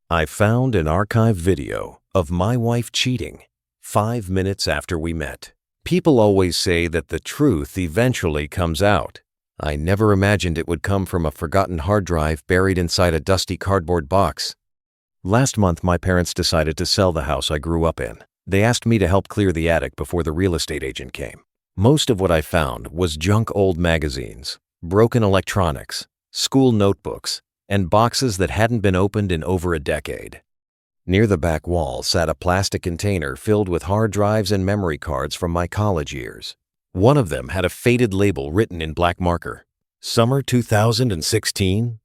I found an archived video of my wife cheating 5 minutes after we met. People always say that the truth eventually comes out. I never imagined it would come from a forgotten hard drive buried inside a dusty cardboard box. Last month, my parents decided to sell the house I grew up in. They asked me to help clear the attic before the real estate agent came. Most of what I found was junk old magazines, broken electronics, school notebooks, and boxes that hadn't been opened in over a decade. Near the back wall sat a plastic container filled with hard drives and memory cards from my college years. One of them had a faded label written in black marker. Summer 2016?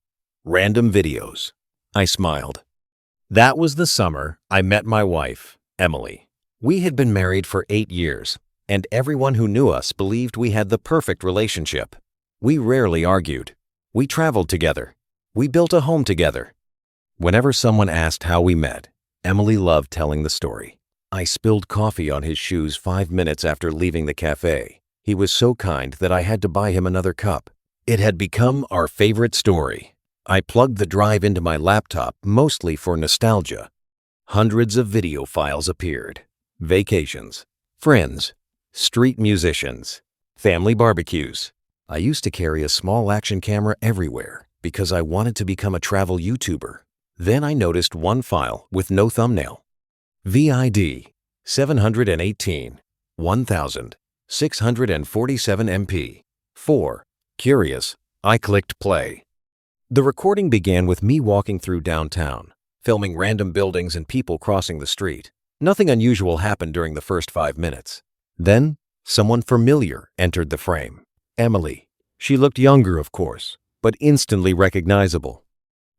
Random videos. I smiled. That was the summer I met my wife, Emily. We had been married for 8 years, and everyone who knew us believed we had the perfect relationship. We rarely argued. We traveled together. We built a home together. Whenever someone asked how we met, Emily loved telling the story. I spilled coffee on his shoes 5 minutes after leaving the cafe. He was so kind that I had to buy him another cup. It had become our favorite story. I plugged the drive into my laptop mostly for nostalgia. Hundreds of video files appeared. Vacations, friends, street musicians, family barbecues. I used to carry a small action camera everywhere because I wanted to become a travel YouTuber. Then I noticed one file with no thumbnail. VID 718 1647 MP. 4. Curious. I clicked play. The recording began with me walking through downtown, filming random buildings and people crossing the street. Nothing unusual happened during the first 5 minutes. Then, someone familiar entered the frame. Emily. She looked younger, of course, but instantly recognizable.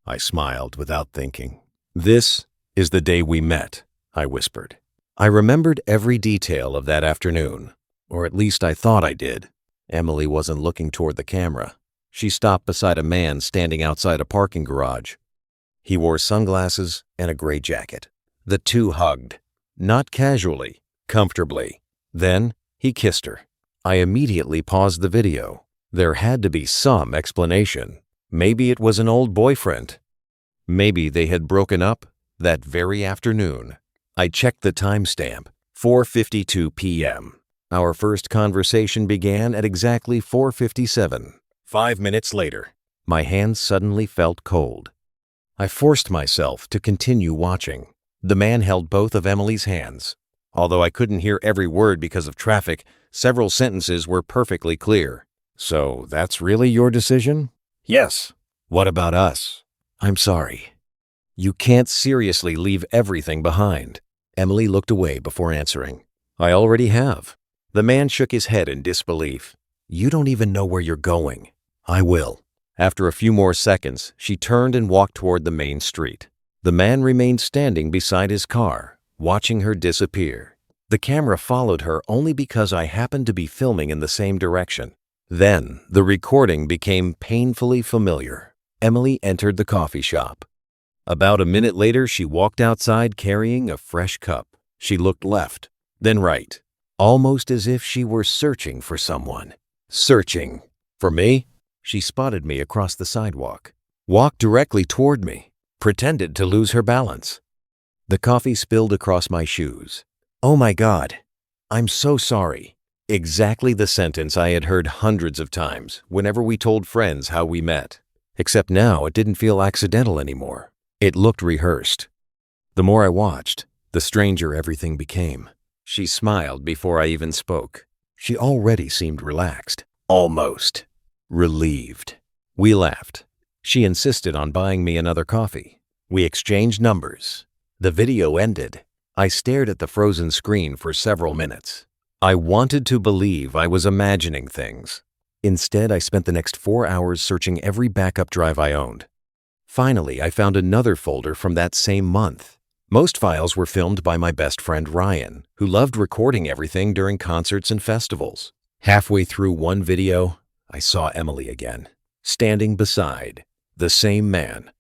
I smiled without thinking. This is the day we met, I whispered. I remembered every detail of that afternoon, or at least I thought I did. Emily wasn't looking toward the camera. She stopped beside a man standing outside a parking garage. He wore sunglasses and a gray jacket. The two hugged, not casually, comfortably. Then he kissed her. I immediately paused the video. There had to be some explanation. Maybe it was an old boyfriend. Maybe they had broken up that very afternoon. I checked the timestamp, 4:52 p.m. Our first conversation began at exactly 4:57. 5 minutes later, my hands suddenly felt cold. I forced myself to continue watching. The man held both of Emily's hands. Although I couldn't hear every word because of traffic, several sentences were perfectly clear. So that's really your decision? Yes. What about us? I'm sorry. You can't seriously leave everything behind. Emily looked away before answering. I already have. The man shook his head in disbelief. You don't even know where you're going. I will. After a few more seconds, she turned and walked toward the main street. The man remained standing beside his car, watching her disappear. The camera followed her only because I happened to be filming in the same direction. Then, the recording became painfully familiar. Emily entered the coffee shop. About a minute later, she walked outside carrying a fresh cup. She looked left, then right, almost as if she were searching for someone. Searching. For me? She spotted me across the sidewalk, walked directly toward me, pretended to lose her balance. The coffee spilled across my shoes. Oh my God. I'm so sorry. Exactly the sentence I had heard hundreds of times whenever we told friends how we met. Except now it didn't feel accidental anymore. It looked rehearsed. The more I watched, the stranger everything became. She smiled before I even spoke. She already seemed relaxed. Almost. Relieved. We laughed. She insisted on buying me another coffee. We exchanged numbers. The video ended. I stared at the frozen screen for several minutes. I wanted to believe I was imagining things. Instead, I spent the next 4 hours searching every backup drive I owned. Finally, I found another folder from that same month. Most files were filmed by my best friend Ryan, who loved recording everything during concerts and festivals. Halfway through one video, I saw Emily again, standing beside the same man.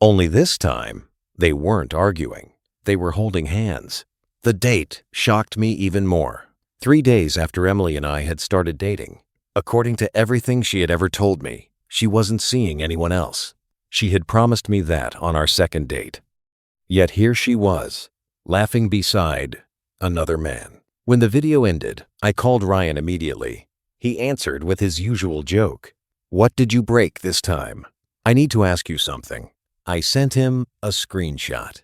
Only this time, they weren't arguing. They were holding hands. The date shocked me even more. 3 days after Emily and I had started dating. According to everything she had ever told me, she wasn't seeing anyone else. She had promised me that on our second date. Yet here she was, laughing beside another man. When the video ended, I called Ryan immediately. He answered with his usual joke. "What did you break this time? I need to ask you something." I sent him a screenshot.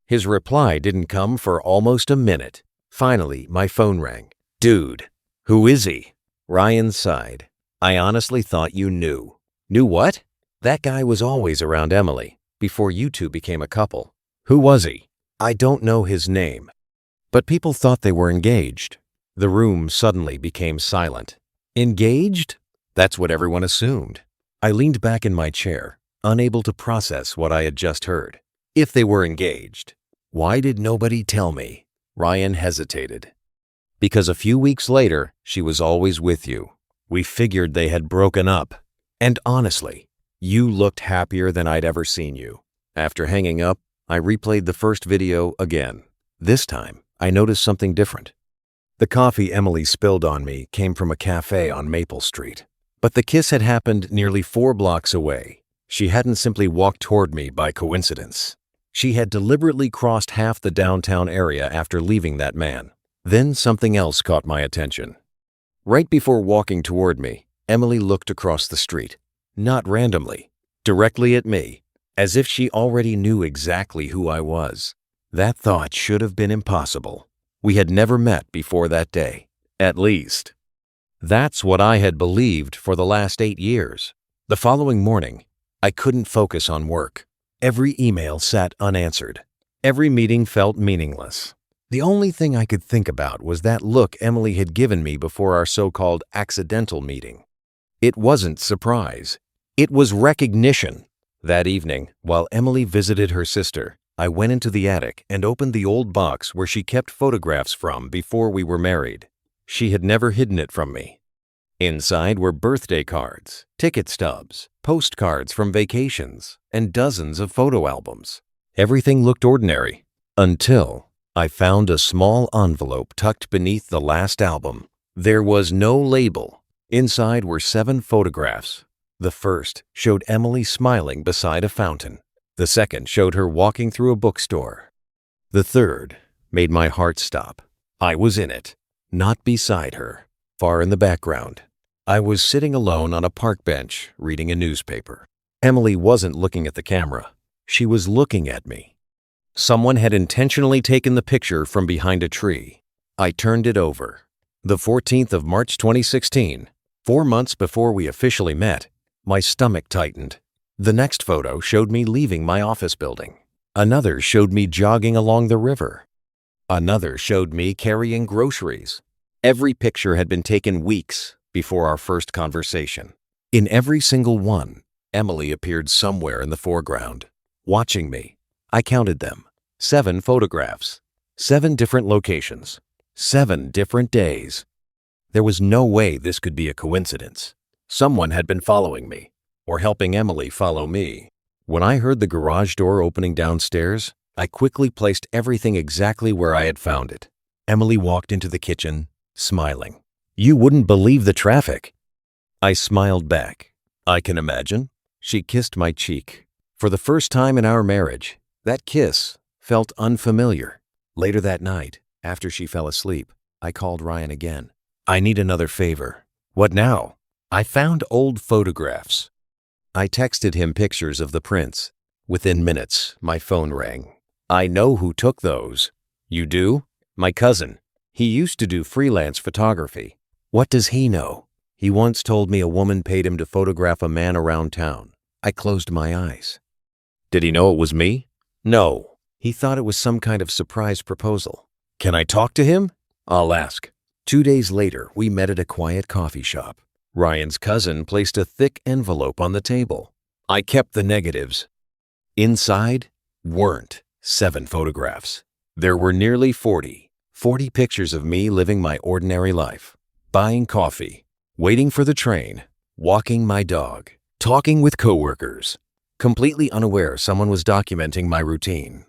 His reply didn't come for almost a minute. Finally, my phone rang. "Dude, who is he?" Ryan sighed. "I honestly thought you knew." "Knew what?" "That guy was always around Emily, before you two became a couple." "Who was he?" "I don't know his name, but people thought they were engaged." The room suddenly became silent. Engaged? That's what everyone assumed. I leaned back in my chair, unable to process what I had just heard. If they were engaged, why did nobody tell me? Ryan hesitated. "Because a few weeks later, she was always with you. We figured they had broken up. And honestly, you looked happier than I'd ever seen you." After hanging up, I replayed the first video again. This time, I noticed something different. The coffee Emily spilled on me came from a cafe on Maple Street. But the kiss had happened nearly 4 blocks away. She hadn't simply walked toward me by coincidence. She had deliberately crossed half the downtown area after leaving that man. Then something else caught my attention. Right before walking toward me, Emily looked across the street. Not randomly, directly at me, as if she already knew exactly who I was. That thought should have been impossible. We had never met before that day, at least. That's what I had believed for the last 8 years. The following morning, I couldn't focus on work. Every email sat unanswered. Every meeting felt meaningless. The only thing I could think about was that look Emily had given me before our so-called accidental meeting. It wasn't surprise. It was recognition. That evening, while Emily visited her sister, I went into the attic and opened the old box where she kept photographs from before we were married. She had never hidden it from me. Inside were birthday cards, ticket stubs, postcards from vacations, and dozens of photo albums. Everything looked ordinary until I found a small envelope tucked beneath the last album. There was no label. Inside were 7 photographs. The first showed Emily smiling beside a fountain. The second showed her walking through a bookstore. The third made my heart stop. I was in it. Not beside her, far in the background. I was sitting alone on a park bench, reading a newspaper. Emily wasn't looking at the camera. She was looking at me. Someone had intentionally taken the picture from behind a tree. I turned it over. The 14th of March 2016, 4 months before we officially met, my stomach tightened. The next photo showed me leaving my office building. Another showed me jogging along the river. Another showed me carrying groceries. Every picture had been taken weeks before our first conversation. In every single one, Emily appeared somewhere in the foreground, watching me. I counted them. 7 photographs, 7 different locations, 7 different days. There was no way this could be a coincidence. Someone had been following me, or helping Emily follow me. When I heard the garage door opening downstairs, I quickly placed everything exactly where I had found it. Emily walked into the kitchen, smiling. "You wouldn't believe the traffic." I smiled back. "I can imagine." She kissed my cheek. For the first time in our marriage, that kiss felt unfamiliar. Later that night, after she fell asleep, I called Ryan again. "I need another favor." "What now?" "I found old photographs." I texted him pictures of the prints. Within minutes, my phone rang. "I know who took those." "You do?" "My cousin. He used to do freelance photography." "What does he know?" "He once told me a woman paid him to photograph a man around town." I closed my eyes. "Did he know it was me?" "No. He thought it was some kind of surprise proposal." "Can I talk to him?" "I'll ask." 2 days later, we met at a quiet coffee shop. Ryan's cousin placed a thick envelope on the table. I kept the negatives. Inside weren't 7 photographs. There were nearly 40 pictures of me living my ordinary life, buying coffee, waiting for the train, walking my dog, talking with coworkers, completely unaware someone was documenting my routine.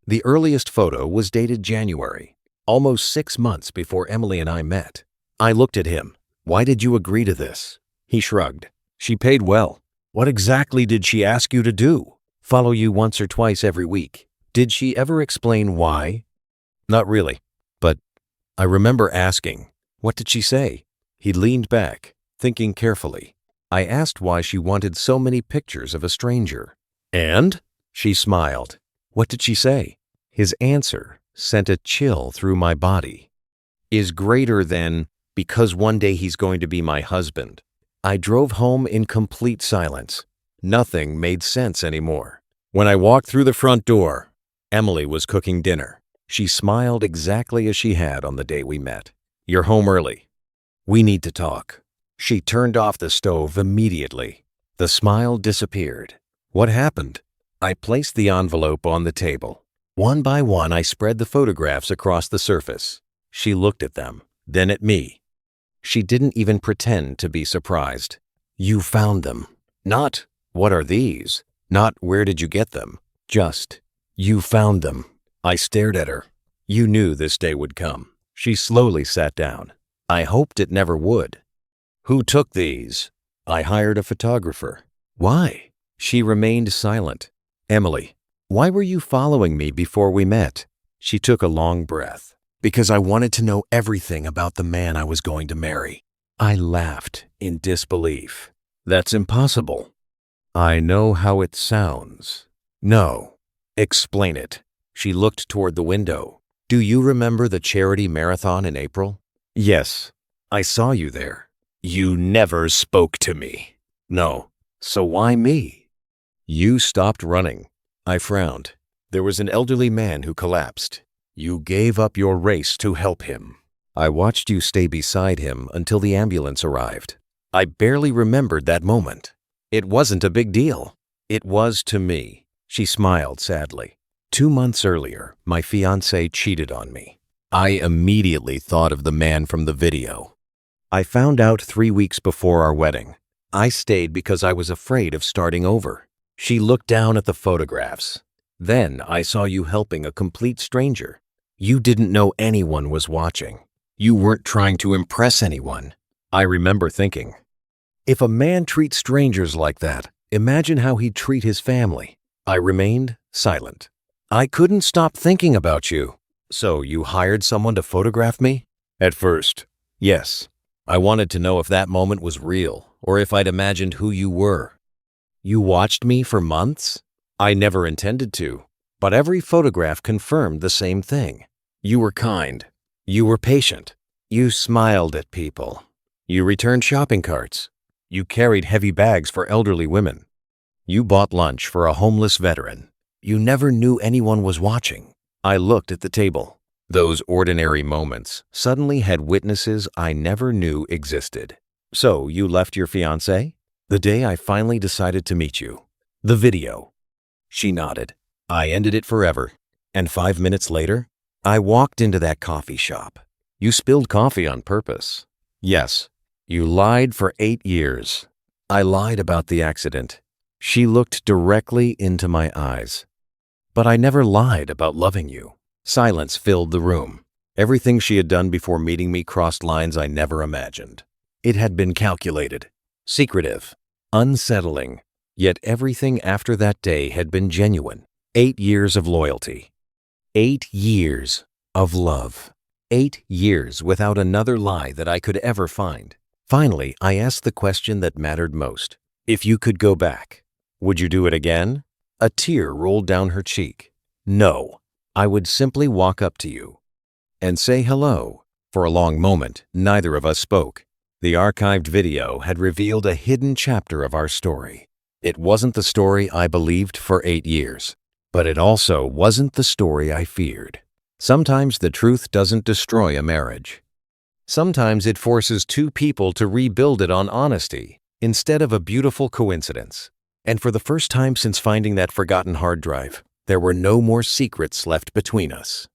The earliest photo was dated January, almost 6 months before Emily and I met. I looked at him. "Why did you agree to this?" He shrugged. "She paid well." "What exactly did she ask you to do?" "Follow you once or twice every week." Did she ever explain why? Not really, but I remember asking, "What did she say?" He leaned back, thinking carefully. I asked why she wanted so many pictures of a stranger. "And?" She smiled. "What did she say?" His answer sent a chill through my body. "Is greater than because one day he's going to be my husband." I drove home in complete silence. Nothing made sense anymore. When I walked through the front door, Emily was cooking dinner. She smiled exactly as she had on the day we met. "You're home early. We need to talk." She turned off the stove immediately. The smile disappeared. "What happened?" I placed the envelope on the table. One by one, I spread the photographs across the surface. She looked at them, then at me. She didn't even pretend to be surprised. "You found them." Not, "What are these?" Not, "Where did you get them?" Just, "You found them." I stared at her. "You knew this day would come." She slowly sat down. "I hoped it never would." "Who took these?" "I hired a photographer." "Why?" She remained silent. "Emily, why were you following me before we met?" She took a long breath. "Because I wanted to know everything about the man I was going to marry." I laughed in disbelief. "That's impossible." "I know how it sounds." "No." "Explain it." She looked toward the window. "Do you remember the charity marathon in April?" "Yes. I saw you there." "You never spoke to me." "No." "So why me?" "You stopped running." I frowned. "There was an elderly man who collapsed. You gave up your race to help him. I watched you stay beside him until the ambulance arrived." I barely remembered that moment. It wasn't a big deal. It was to me. She smiled sadly. 2 months earlier, my fiancé cheated on me. I immediately thought of the man from the video. I found out 3 weeks before our wedding. I stayed because I was afraid of starting over. She looked down at the photographs. "Then I saw you helping a complete stranger. You didn't know anyone was watching. You weren't trying to impress anyone." I remember thinking, if a man treats strangers like that, imagine how he'd treat his family. I remained silent. "I couldn't stop thinking about you." "So you hired someone to photograph me?" "At first, yes. I wanted to know if that moment was real, or if I'd imagined who you were." "You watched me for months?" "I never intended to, but every photograph confirmed the same thing. You were kind. You were patient. You smiled at people. You returned shopping carts. You carried heavy bags for elderly women. You bought lunch for a homeless veteran. You never knew anyone was watching." I looked at the table. Those ordinary moments suddenly had witnesses I never knew existed. "So you left your fiancé?" "The day I finally decided to meet you." "The video." She nodded. "I ended it forever. And 5 minutes later, I walked into that coffee shop. You spilled coffee on purpose." "Yes." "You lied for 8 years." "I lied about the accident." She looked directly into my eyes. "But I never lied about loving you." Silence filled the room. Everything she had done before meeting me crossed lines I never imagined. It had been calculated, secretive, unsettling, yet everything after that day had been genuine. 8 years of loyalty. 8 years of love. 8 years without another lie that I could ever find. Finally, I asked the question that mattered most. If you could go back, would you do it again? A tear rolled down her cheek. "No, I would simply walk up to you and say hello." For a long moment, neither of us spoke. The archived video had revealed a hidden chapter of our story. It wasn't the story I believed for 8 years, but it also wasn't the story I feared. Sometimes the truth doesn't destroy a marriage. Sometimes it forces two people to rebuild it on honesty instead of a beautiful coincidence. And for the first time since finding that forgotten hard drive, there were no more secrets left between us.